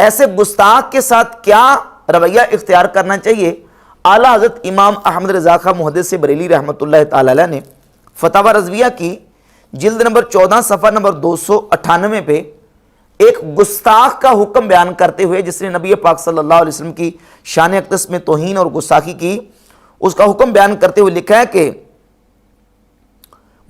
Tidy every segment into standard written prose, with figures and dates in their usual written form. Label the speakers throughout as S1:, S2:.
S1: ایسے گستاخ کے ساتھ کیا رویہ اختیار کرنا چاہیے؟ اعلیٰ حضرت امام احمد رضا خان محدث بریلی رحمۃ اللہ تعالی علیہ نے فتاوی رضویہ کی جلد نمبر 14 صفحہ نمبر 298 پہ ایک گستاخ کا حکم بیان کرتے ہوئے، جس نے نبی پاک صلی اللہ علیہ وسلم کی شان اقدس میں توہین اور گستاخی کی، اس کا حکم بیان کرتے ہوئے لکھا ہے کہ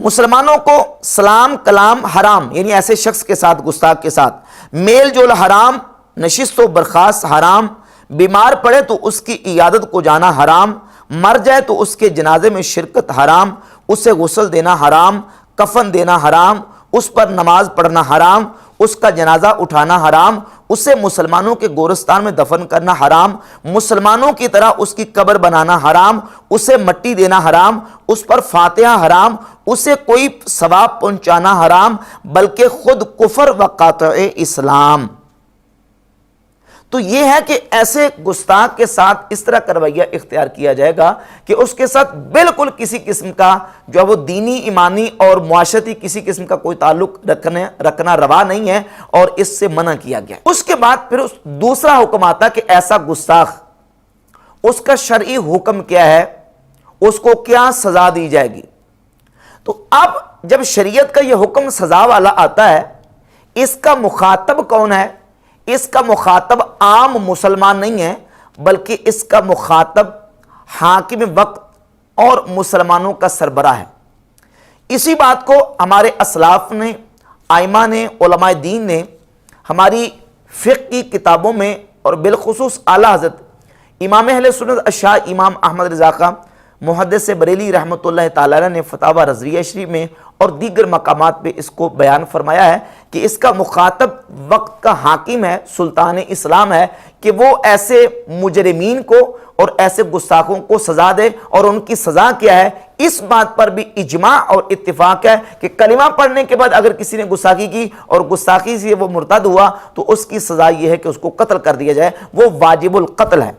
S1: مسلمانوں کو سلام کلام حرام، یعنی ایسے شخص کے ساتھ، گستاخ کے ساتھ میل جول حرام، نشست و برخاست حرام، بیمار پڑے تو اس کی عیادت کو جانا حرام، مر جائے تو اس کے جنازے میں شرکت حرام، اسے غسل دینا حرام، کفن دینا حرام، اس پر نماز پڑھنا حرام، اس کا جنازہ اٹھانا حرام، اسے مسلمانوں کے گورستان میں دفن کرنا حرام، مسلمانوں کی طرح اس کی قبر بنانا حرام، اسے مٹی دینا حرام، اس پر فاتحہ حرام، اسے کوئی ثواب پہنچانا حرام، بلکہ خود کفر و قاطع اسلام۔ تو یہ ہے کہ ایسے گستاخ کے ساتھ اس طرح کا رویہ اختیار کیا جائے گا کہ اس کے ساتھ بالکل کسی قسم کا جو وہ دینی، ایمانی اور معاشرتی کسی قسم کا کوئی تعلق رکھنا روا نہیں ہے، اور اس سے منع کیا گیا۔ اس کے بعد پھر دوسرا حکم آتا کہ ایسا گستاخ، اس کا شرعی حکم کیا ہے، اس کو کیا سزا دی جائے گی۔ تو اب جب شریعت کا یہ حکم سزا والا آتا ہے، اس کا مخاطب کون ہے؟ اس کا مخاطب عام مسلمان نہیں ہے، بلکہ اس کا مخاطب حاکم وقت اور مسلمانوں کا سربراہ ہے۔ اسی بات کو ہمارے اسلاف نے، ائمہ نے، علماء دین نے ہماری فقہ کی کتابوں میں، اور بالخصوص اعلیٰ حضرت امام اہل سنت اشاع امام احمد رضا خان محدث بریلی رحمۃ اللہ تعالی علیہ نے فتاوی رضویہ شریف میں اور دیگر مقامات پہ اس کو بیان فرمایا ہے کہ اس کا مخاطب وقت کا حاکم ہے، سلطان اسلام ہے، کہ وہ ایسے مجرمین کو اور ایسے گستاخوں کو سزا دے۔ اور ان کی سزا کیا ہے؟ اس بات پر بھی اجماع اور اتفاق ہے کہ کلمہ پڑھنے کے بعد اگر کسی نے گستاخی کی اور گستاخی سے وہ مرتد ہوا تو اس کی سزا یہ ہے کہ اس کو قتل کر دیا جائے، وہ واجب القتل ہے۔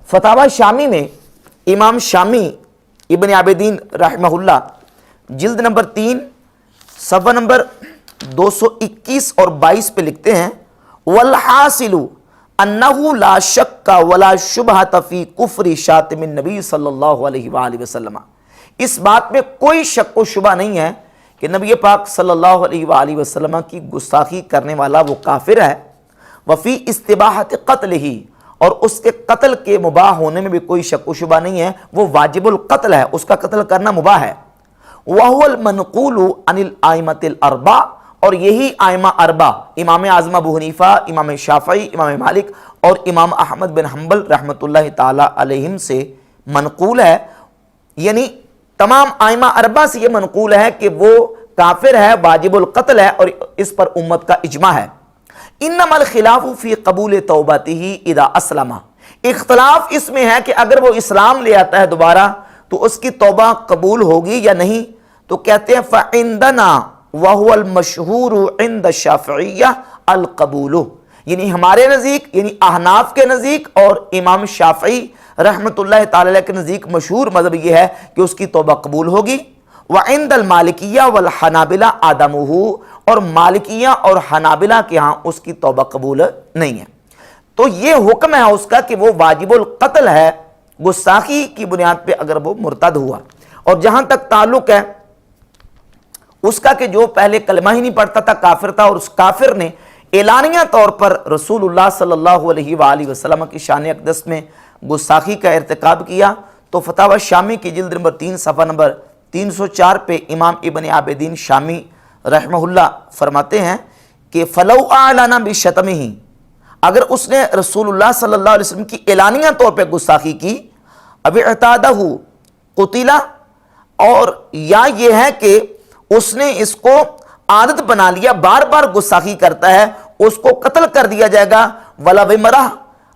S1: فتاوی شامی میں امام شامی ابن عابدین رحمہ اللہ جلد نمبر 3 صفحہ نمبر 221 اور 22 پہ لکھتے ہیں، والحاصل انہ لا شک ولا شبہۃ فی کفر شاتم النبی صلی اللہ علیہ وآلہ وسلم۔ اس بات میں کوئی شک و شبہ نہیں ہے کہ نبی پاک صلی اللہ علیہ وآلہ وسلم کی گستاخی کرنے والا وہ کافر ہے، وفی استباحۃ قتلہ، اور اس کے قتل کے مباح ہونے میں بھی کوئی شک و شبہ نہیں ہے، وہ واجب القتل ہے، اس کا قتل کرنا مباح ہے۔ وَهُوَ الْمَنْقُولُ عَنِ الْآئِمَةِ الْأَرْبَعَ، اور یہی آئمہ اربع، امام اعظم ابو حنیفہ، امام شافعی، امام مالک اور امام احمد بن حنبل رحمۃ اللہ تعالی علیہم سے منقول ہے، یعنی تمام آئمہ اربعہ سے یہ منقول ہے کہ وہ کافر ہے، واجب القتل ہے، اور اس پر امت کا اجماع ہے۔ انما الخلاف فی قبول توبتہ اذا اسلم، اختلاف اس میں ہے کہ اگر وہ اسلام لے آتا ہے دوبارہ تو اس کی توبہ قبول ہوگی یا نہیں۔ تو کہتے ہیں فعندنا وهو المشہور عند الشافعیہ القبول، یعنی ہمارے نزدیک، یعنی احناف کے نزدیک اور امام شافعی رحمۃ اللہ تعالی علیہ کے نزدیک مشہور مذہب یہ ہے کہ اس کی توبہ قبول ہوگی۔ وعند المالکیہ والحنابلہ عدمہ، اور مالکیہ اور حنابلہ کے ہاں اس کی توبہ قبول نہیں ہے۔ تو یہ حکم ہے اس کا کہ وہ واجب القتل ہے گستاخی کی بنیاد پہ اگر وہ مرتد ہوا۔ اور جہاں تک تعلق ہے اس کا کہ جو پہلے کلمہ ہی نہیں پڑھتا تھا، کافر تھا، اور اس کافر نے اعلانیہ طور پر رسول اللہ صلی اللہ علیہ وآلہ وسلم کی شان اقدس میں گستاخی کا ارتکاب کیا، تو فتاوی شامی کی جلد نمبر 3 صفحہ نمبر 304 پہ امام ابن عابدین شامی رحمہ اللہ فرماتے ہیں کہ فلو اعلن بشتمہ، اگر اس نے رسول اللہ صلی اللہ علیہ وسلم کی اعلانیہ طور پہ گستاخی کی، اب اعتادہ قتل، اور یا یہ ہے کہ اس نے اس کو عادت بنا لیا، بار بار گستاخی کرتا ہے، اس کو قتل کر دیا جائے گا۔ ولا بمرہ،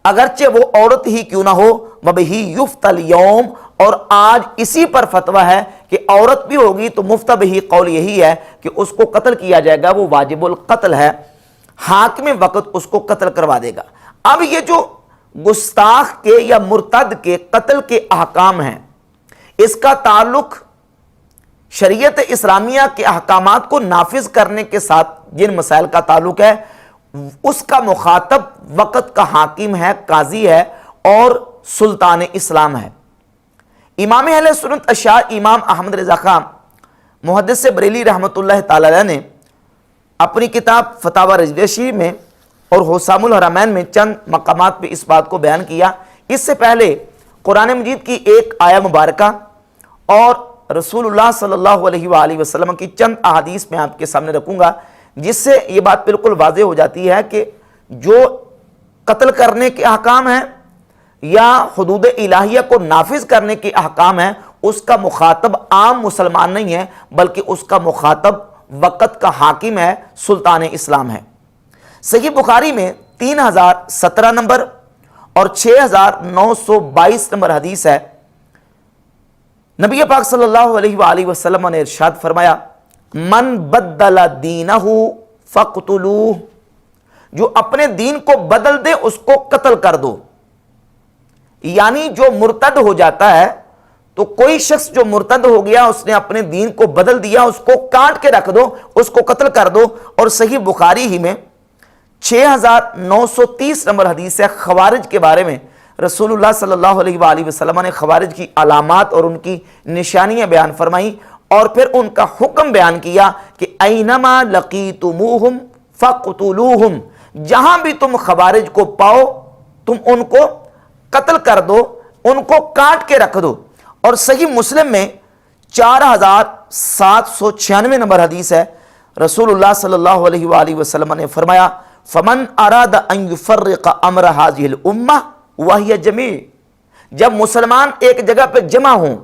S1: اگرچہ وہ عورت ہی کیوں نہ ہو، وبہی یفتى اليوم، اور آج اسی پر فتویٰ ہے کہ عورت بھی ہوگی تو مفتى بہ قول یہی ہے کہ اس کو قتل کیا جائے گا، وہ واجب القتل ہے، حاکم وقت اس کو قتل کروا دے گا۔ اب یہ جو گستاخ کے یا مرتد کے قتل کے احکام ہیں، اس کا تعلق شریعت اسلامیہ کے احکامات کو نافذ کرنے کے ساتھ جن مسائل کا تعلق ہے، اس کا مخاطب وقت کا حاکم ہے، قاضی ہے اور سلطان اسلام ہے۔ امام اہل سنت اشاع امام احمد رضا خان محدث بریلی رحمۃ اللہ تعالی علیہ نے اپنی کتاب فتاوی رضویہ میں اور حسام الحرمین میں چند مقامات پہ اس بات کو بیان کیا۔ اس سے پہلے قرآن مجید کی ایک آیہ مبارکہ اور رسول اللہ صلی اللہ علیہ وآلہ وسلم کی چند احادیث میں آپ کے سامنے رکھوں گا، جس سے یہ بات بالکل واضح ہو جاتی ہے کہ جو قتل کرنے کے احکام ہیں یا حدود الہیہ کو نافذ کرنے کے احکام ہیں، اس کا مخاطب عام مسلمان نہیں ہے، بلکہ اس کا مخاطب وقت کا حاکم ہے، سلطان اسلام ہے۔ صحیح بخاری میں 3017 نمبر اور 6922 نمبر حدیث ہے، نبی پاک صلی اللہ علیہ وآلہ وسلم نے ارشاد فرمایا، من بدل دینہ فقتلوہ، جو اپنے دین کو بدل دے اس کو قتل کر دو۔ یعنی جو مرتد ہو جاتا ہے، تو کوئی شخص جو مرتد ہو گیا، اس نے اپنے دین کو بدل دیا، اس کو کاٹ کے رکھ دو، اس کو قتل کر دو۔ اور صحیح بخاری ہی میں 6930 نمبر حدیث ہے، خوارج کے بارے میں رسول اللہ صلی اللہ علیہ وآلہ وسلم نے خوارج کی علامات اور ان کی نشانیاں بیان فرمائیں، اور پھر ان کا حکم بیان کیا کہ اینما لقیتموہم فقتلوہم، جہاں بھی تم خوارج کو پاؤ تم ان کو قتل کر دو، ان کو کاٹ کے رکھ دو۔ اور صحیح مسلم میں 4796 نمبر حدیث ہے، رسول اللہ صلی اللہ علیہ وآلہ وسلم نے فرمایا، فمن اراد ان یفرق امر هذه الامه وهي جميع، جب مسلمان ایک جگہ پہ جمع ہوں،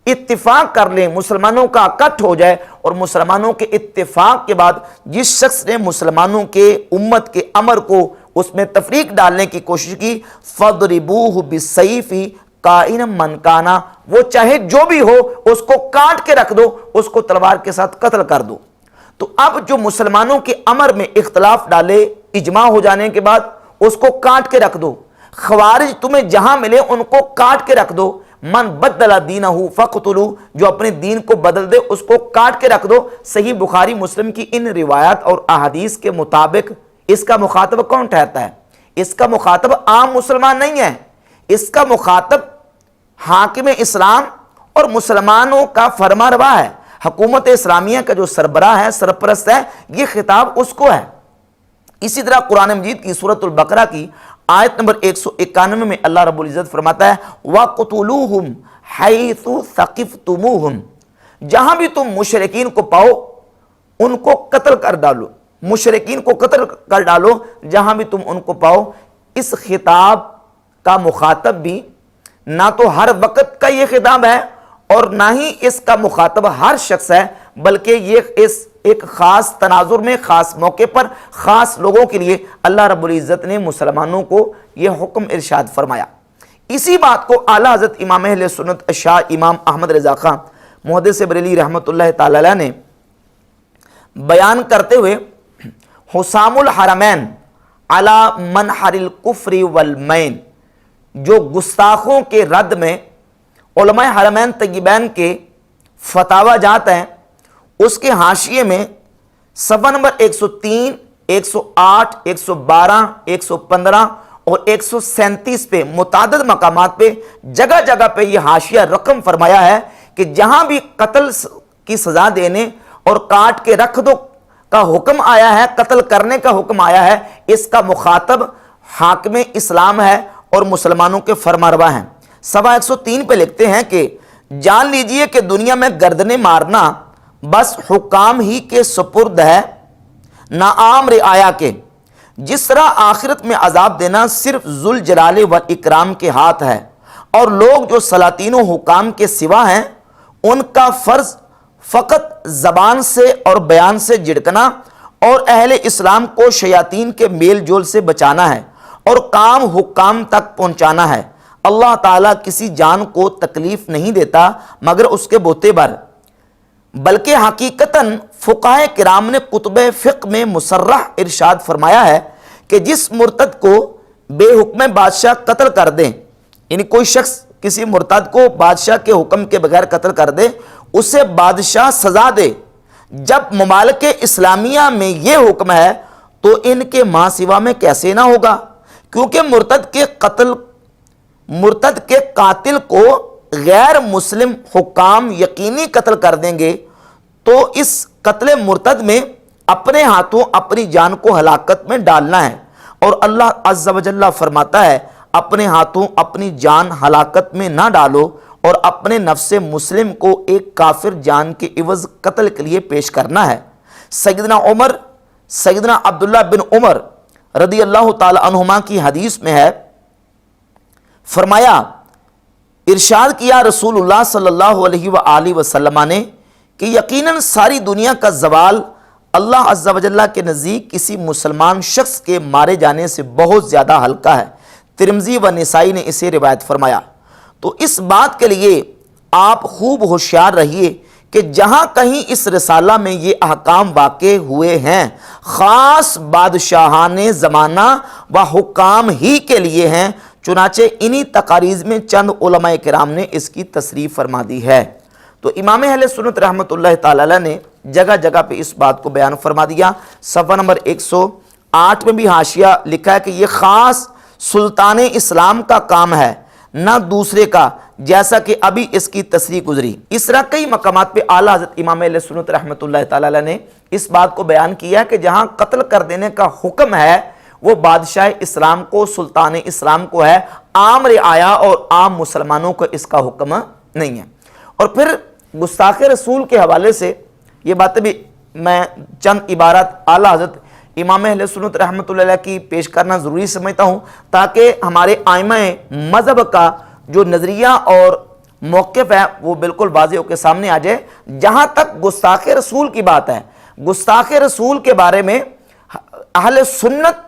S1: اتفاق کر لیں، مسلمانوں کا اکٹھ ہو جائے، اور مسلمانوں کے اتفاق کے بعد جس شخص نے مسلمانوں کے امت کے امر کو اس میں تفریق ڈالنے کی کوشش کی، فَضْرِبُوهُ بِالسَّيْفِ کائنا من کانا، وہ چاہے جو بھی ہو اس کو کاٹ کے رکھ دو، اس کو تلوار کے ساتھ قتل کر دو۔ تو اب جو مسلمانوں کے امر میں اختلاف ڈالے، اجماع ہو جانے کے بعد اس کو کاٹ کے رکھ دو، خوارج تمہیں جہاں ملے ان کو کاٹ کے رکھ دو، من بدل دینہ فقتلو، جو اپنے دین کو بدل دے اس کو کاٹ کے رکھ دو۔ صحیح بخاری مسلم کی ان روایات اور احادیث کے مطابق اس کا مخاطب کون ٹھہرتا ہے؟ اس کا مخاطب عام مسلمان نہیں ہے، اس کا مخاطب حاکم اسلام اور مسلمانوں کا فرما روا ہے، حکومت اسلامیہ کا جو سربراہ ہے، سرپرست ہے، یہ خطاب اس کو ہے۔ اسی طرح قرآن مجید کی سورۃ البقرہ کی آیت نمبر 191 میں اللہ رب العزت فرماتا ہے، وَقْتُلُوهُمْ حَيْثُ ثَقِفْتُمُوهُمْ، جہاں بھی تم مشرکین کو پاؤ ان کو قتل کر ڈالو، مشرکین کو قتل کر ڈالو جہاں بھی تم ان کو پاؤ۔ اس خطاب کا مخاطب بھی نہ تو ہر وقت کا یہ خطاب ہے اور نہ ہی اس کا مخاطب ہر شخص ہے، بلکہ یہ اس ایک خاص تناظر میں، خاص موقع پر، خاص لوگوں کے لیے اللہ رب العزت نے مسلمانوں کو یہ حکم ارشاد فرمایا۔ اسی بات کو اعلیٰ حضرت امام اہل سنت اشاع امام احمد رضا خان محدث بریلی رحمۃ اللہ تعالی علیہ نے بیان کرتے ہوئے حسام الحرمین علی منحر الکفر والمین، جو گستاخوں کے رد میں علماء حرمین طیبین کے فتاوی جات ہیں، اس کے حاشیے میں صفحہ نمبر 103، 108، 112، 115 اور 137 پہ متعدد مقامات پہ جگہ جگہ پہ یہ حاشیہ رقم فرمایا ہے کہ جہاں بھی قتل کی سزا دینے اور کاٹ کے رکھ دو کا حکم آیا ہے، قتل کرنے کا حکم آیا ہے، اس کا مخاطب حاکم اسلام ہے اور مسلمانوں کے فرمانروا ہیں۔ صفحہ 103 پہ لکھتے ہیں کہ جان لیجئے کہ دنیا میں گردنیں مارنا بس حکام ہی کے سپرد ہے، نہ عام رعایا کے، جس طرح آخرت میں عذاب دینا صرف ذوالجلال والاکرام کے ہاتھ ہے، اور لوگ جو سلاطین و حکام کے سوا ہیں ان کا فرض فقط زبان سے اور بیان سے جھڑکنا اور اہل اسلام کو شیاطین کے میل جول سے بچانا ہے اور کام حکام تک پہنچانا ہے۔ اللہ تعالیٰ کسی جان کو تکلیف نہیں دیتا مگر اس کے بوتے بھر، بلکہ حقیقتاً فقہائے کرام نے کتب فقہ میں مصرح ارشاد فرمایا ہے کہ جس مرتد کو بے حکم بادشاہ قتل کر دیں، یعنی کوئی شخص کسی مرتد کو بادشاہ کے حکم کے بغیر قتل کر دے، اسے بادشاہ سزا دے۔ جب ممالک اسلامیہ میں یہ حکم ہے تو ان کے ماں سوا میں کیسے نہ ہوگا، کیونکہ مرتد کے قاتل کو غیر مسلم حکام یقینی قتل کر دیں گے، تو اس قتل مرتد میں اپنے ہاتھوں اپنی جان کو ہلاکت میں ڈالنا ہے، اور اللہ عز و جل فرماتا ہے اپنے ہاتھوں اپنی جان ہلاکت میں نہ ڈالو، اور اپنے نفس مسلم کو ایک کافر جان کے عوض قتل کے لیے پیش کرنا ہے۔ سیدنا عبداللہ بن عمر رضی اللہ تعالی عنہما کی حدیث میں ہے، فرمایا، ارشاد کیا رسول اللہ صلی اللہ علیہ وآلہ وسلم نے کہ یقیناً ساری دنیا کا زوال اللہ عز و جل کے نزدیک کسی مسلمان شخص کے مارے جانے سے بہت زیادہ ہلکا ہے۔ ترمذی و نسائی نے اسے روایت فرمایا۔ تو اس بات کے لیے آپ خوب ہوشیار رہیے کہ جہاں کہیں اس رسالہ میں یہ احکام واقع ہوئے ہیں، خاص بادشاہان زمانہ و حکام ہی کے لیے ہیں، چنانچہ انہی تقاریض میں چند علماء کرام نے اس کی تصریح فرما دی ہے۔ تو امام اہل سنت رحمۃ اللہ تعالی نے جگہ جگہ پہ اس بات کو بیان فرما دیا۔ صفحہ نمبر 108 میں بھی حاشیہ لکھا ہے کہ یہ خاص سلطان اسلام کا کام ہے، نہ دوسرے کا، جیسا کہ ابھی اس کی تصریح گزری۔ اس طرح کئی مقامات پہ اعلیٰ حضرت امام اہل سنت رحمۃ اللہ تعالی نے اس بات کو بیان کیا کہ جہاں قتل کر دینے کا حکم ہے وہ بادشاہ اسلام کو، سلطان اسلام کو ہے، عام رعایا اور عام مسلمانوں کو اس کا حکم نہیں ہے۔ اور پھر گستاخ رسول کے حوالے سے یہ باتیں بھی میں چند عبارات اعلیٰ حضرت امام اہل سنت رحمۃ اللہ علیہ کی پیش کرنا ضروری سمجھتا ہوں، تاکہ ہمارے ائمہ مذہب کا جو نظریہ اور موقف ہے وہ بالکل واضح ہو کے سامنے آ جائے۔ جہاں تک گستاخ رسول کی بات ہے، گستاخ رسول کے بارے میں اہل سنت،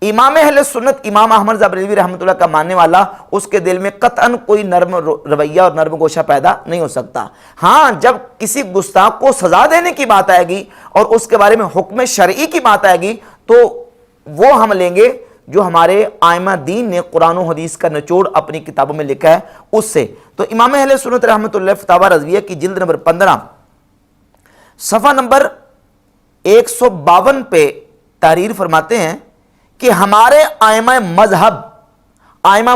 S1: امام اہل سنت امام احمد رضا بریلوی رحمۃ اللہ کا ماننے والا، اس کے دل میں قطعاً کوئی نرم رویہ اور نرم گوشہ پیدا نہیں ہو سکتا۔ ہاں جب کسی گستاخ کو سزا دینے کی بات آئے گی اور اس کے بارے میں حکم شرعی کی بات آئے گی تو وہ ہم لیں گے جو ہمارے ائمہ دین نے قرآن و حدیث کا نچوڑ اپنی کتابوں میں لکھا ہے اس سے۔ تو امام اہل سنت رحمۃ اللہ فتاوی رضویہ کی جلد نمبر 15 صفحہ نمبر 152 پہ تحریر فرماتے ہیں کہ ہمارے ائمہ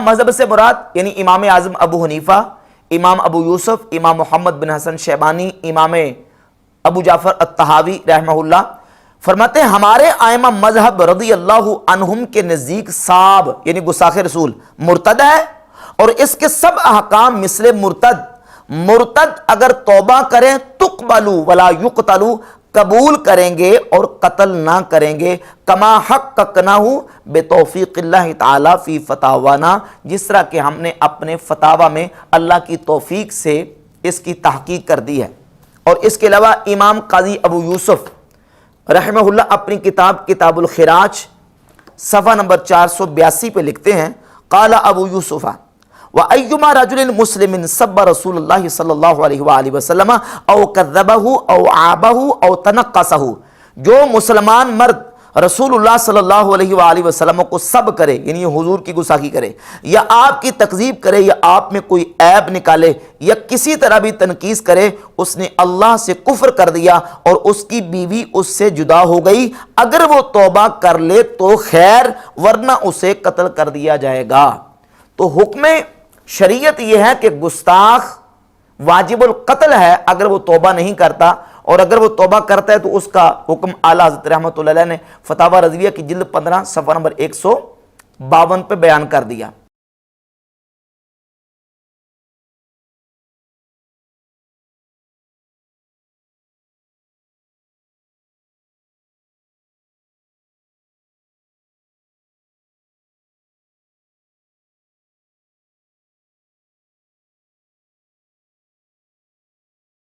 S1: مذہب سے مراد یعنی امام اعظم ابو حنیفہ، امام ابو یوسف، امام محمد بن حسن شیبانی، امام ابو جعفر الطحاوی رحمہ اللہ، فرماتے ہیں ہمارے ائمہ مذہب رضی اللہ عنہم کے نزدیک صاب یعنی گستاخ رسول مرتد ہے، اور اس کے سب احکام مثل مرتد اگر توبہ کریں تقبلوا ولا یقتلوا، قبول کریں گے اور قتل نہ کریں گے، کما حققناہ بتوفیق اللہ تعالی فی فتاوانا، جس طرح کہ ہم نے اپنے فتاوا میں اللہ کی توفیق سے اس کی تحقیق کر دی ہے۔ اور اس کے علاوہ امام قاضی ابو یوسف رحمہ اللہ اپنی کتاب الخراج صفحہ نمبر 482 پہ لکھتے ہیں، قال ابو یوسف وَأَيُّمَا رَجُلٍ مُسْلِمٍ سَبَّ رسول اللہ صلی اللہ علیہ وآلہ وسلم او کذبہ او عابہ او تنقصہ، جو مسلمان مرد رسول اللہ صلی اللہ علیہ وآلہ وسلم کو سب کرے یعنی حضور کی گستاخی کرے، یا آپ کی تکذیب کرے، یا آپ میں کوئی عیب نکالے، یا کسی طرح بھی تنقیص کرے، اس نے اللہ سے کفر کر دیا اور اس کی بیوی اس سے جدا ہو گئی، اگر وہ توبہ کر لے تو خیر، ورنہ اسے قتل کر دیا جائے گا۔ تو حکم شریعت یہ ہے کہ گستاخ واجب القتل ہے اگر وہ توبہ نہیں کرتا، اور اگر وہ توبہ کرتا ہے تو اس کا حکم اعلیٰ حضرت رحمۃ اللہ علیہ نے فتاوی رضویہ کی جلد 15 صفحہ نمبر 152 پہ بیان کر دیا۔